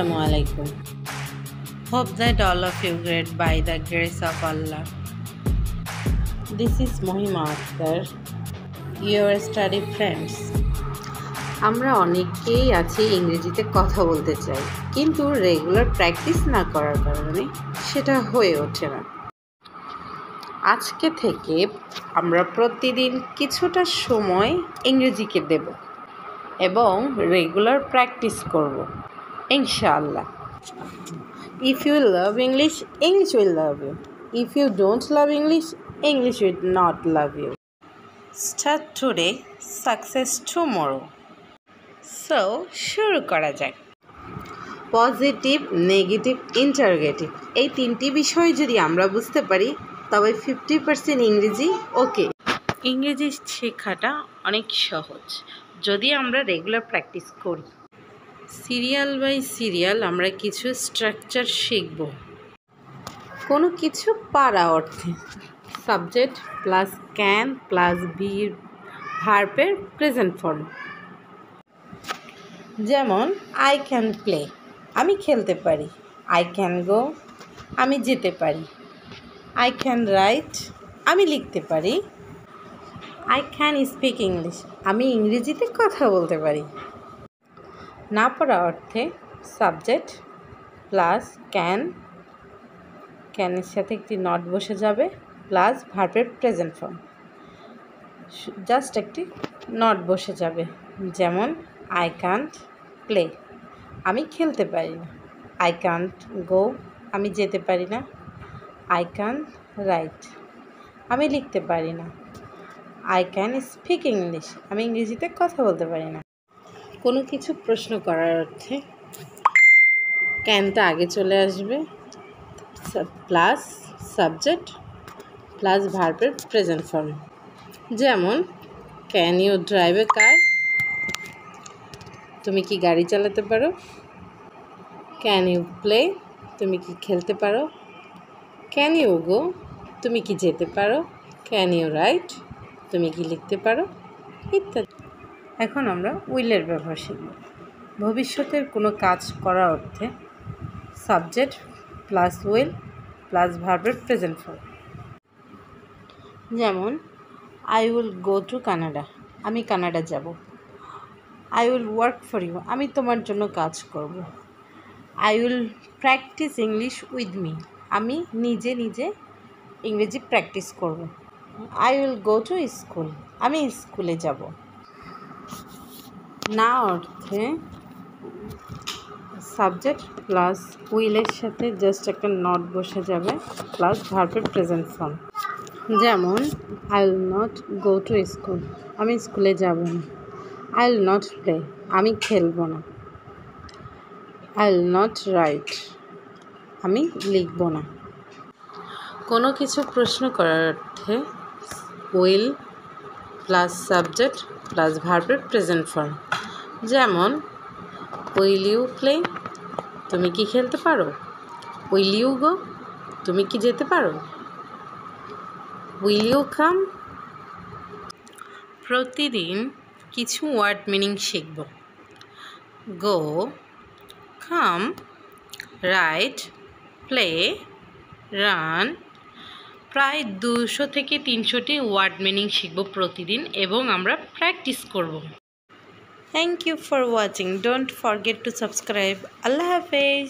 Assalamu alaikum. Hope that all of you great by the grace of Allah. This is Mohima Akhtar, your study friends. আমরা অনেকেই আছি ইংরেজিতে কথা বলতে চাই, কিন্তু রেগুলার প্র্যাকটিস না করার কারণে সেটা হয়ে ওঠে না। আজকে থেকে আমরা প্রতিদিন কিছুটা সময় ইংরেজিকে দেব এবং রেগুলার প্র্যাকটিস করব ইনশাআল্লাহ। If you love English, English will love you. If you don't love English, English will not love you. Start today, success tomorrow. So, শুরু করা যাক। পজিটিভ, নেগেটিভ, ইন্টারোগেটিভ এই তিনটি বিষয় যদি আমরা বুঝতে পারি তবে 50% ইংরেজি ওকে। ইংরেজি শেখাটা অনেক সহজ যদি আমরা রেগুলার প্র্যাকটিস করি। সিরিয়াল বাই সিরিয়াল আমরা কিছু স্ট্রাকচার শিখব। কোনো কিছু পারা অর্থে subject plus can plus B ভার্বের প্রেজেন্ট ফর্ম। যেমন আই ক্যান প্লে, আমি খেলতে পারি। আই ক্যান গো, আমি যেতে পারি। আই ক্যান রাইট, আমি লিখতে পারি। আই ক্যান স্পিক ইংলিশ, আমি ইংরেজিতে কথা বলতে পারি। না পারা অর্থে সাবজেক্ট প্লাস ক্যানের সাথে একটি নট বসে যাবে প্লাস ভার্বের প্রেজেন্ট ফর্ম, জাস্ট একটি নট বসে যাবে। যেমন আই ক্যান্ট প্লে, আমি খেলতে পারি না। আই ক্যান্ট গো, আমি যেতে পারি না। আই ক্যান রাইট, আমি লিখতে পারি না। আই ক্যান স্পিক ইংলিশ, আমি ইংরেজিতে কথা বলতে পারি না। কোনো কিছু প্রশ্ন করার অর্থে ক্যানটা আগে চলে আসবে প্লাস সাবজেক্ট প্লাস ভার্বের প্রেজেন্ট ফর্ম। যেমন ক্যান ইউ ড্রাইভ এ কার, তুমি কি গাড়ি চালাতে পারো। ক্যান ইউ প্লে, তুমি কি খেলতে পারো। ক্যান ইউ গো, তুমি কি যেতে পারো। ক্যান ইউ রাইট, তুমি কি লিখতে পারো, ইত্যাদি। এখন আমরা উইলের ব্যবহার শিখব। ভবিষ্যতের কোনো কাজ করা অর্থে সাবজেক্ট প্লাস উইল প্লাস ভার্বের প্রেজেন্ট ফর্ম। যেমন I will go to Canada, আমি কানাডা যাব। I will work for you, আমি তোমার জন্য কাজ করব। I will practise English with me, আমি নিজে ইংরেজি প্র্যাকটিস করব। I will go to school, আমি স্কুলে যাব। না অর্থে সাবজেক্ট প্লাস উইলের সাথে জাস্ট একটা নট বসে যাবে প্লাস ভার্বের প্রেজেন্ট ফর্ম। যেমন I will not go to school, আমি স্কুলে যাব না। আই উইল নট প্লে, আমি খেলব না। আই উইল নট রাইট, আমি লিখব না। কোনো কিছু প্রশ্ন করার অর্থে উইল প্লাস সাবজেক্ট প্লাস ভার্বের প্রেজেন্ট ফর্ম। যেমন উইল ইউ প্লে, তুমি কি খেলতে পারো। উইল ইউ গো, তুমি কি যেতে পারো। Will you come. প্রতিদিন কিছু ওয়ার্ড মিনিং শিখব। Go, come, write, play, run. প্রায় 200 থেকে 300টি ওয়ার্ড মিনিং শিখব প্রতিদিন এবং আমরা প্র্যাকটিস করব। Thank you for watching. Don't forget to subscribe. Allah Hafiz.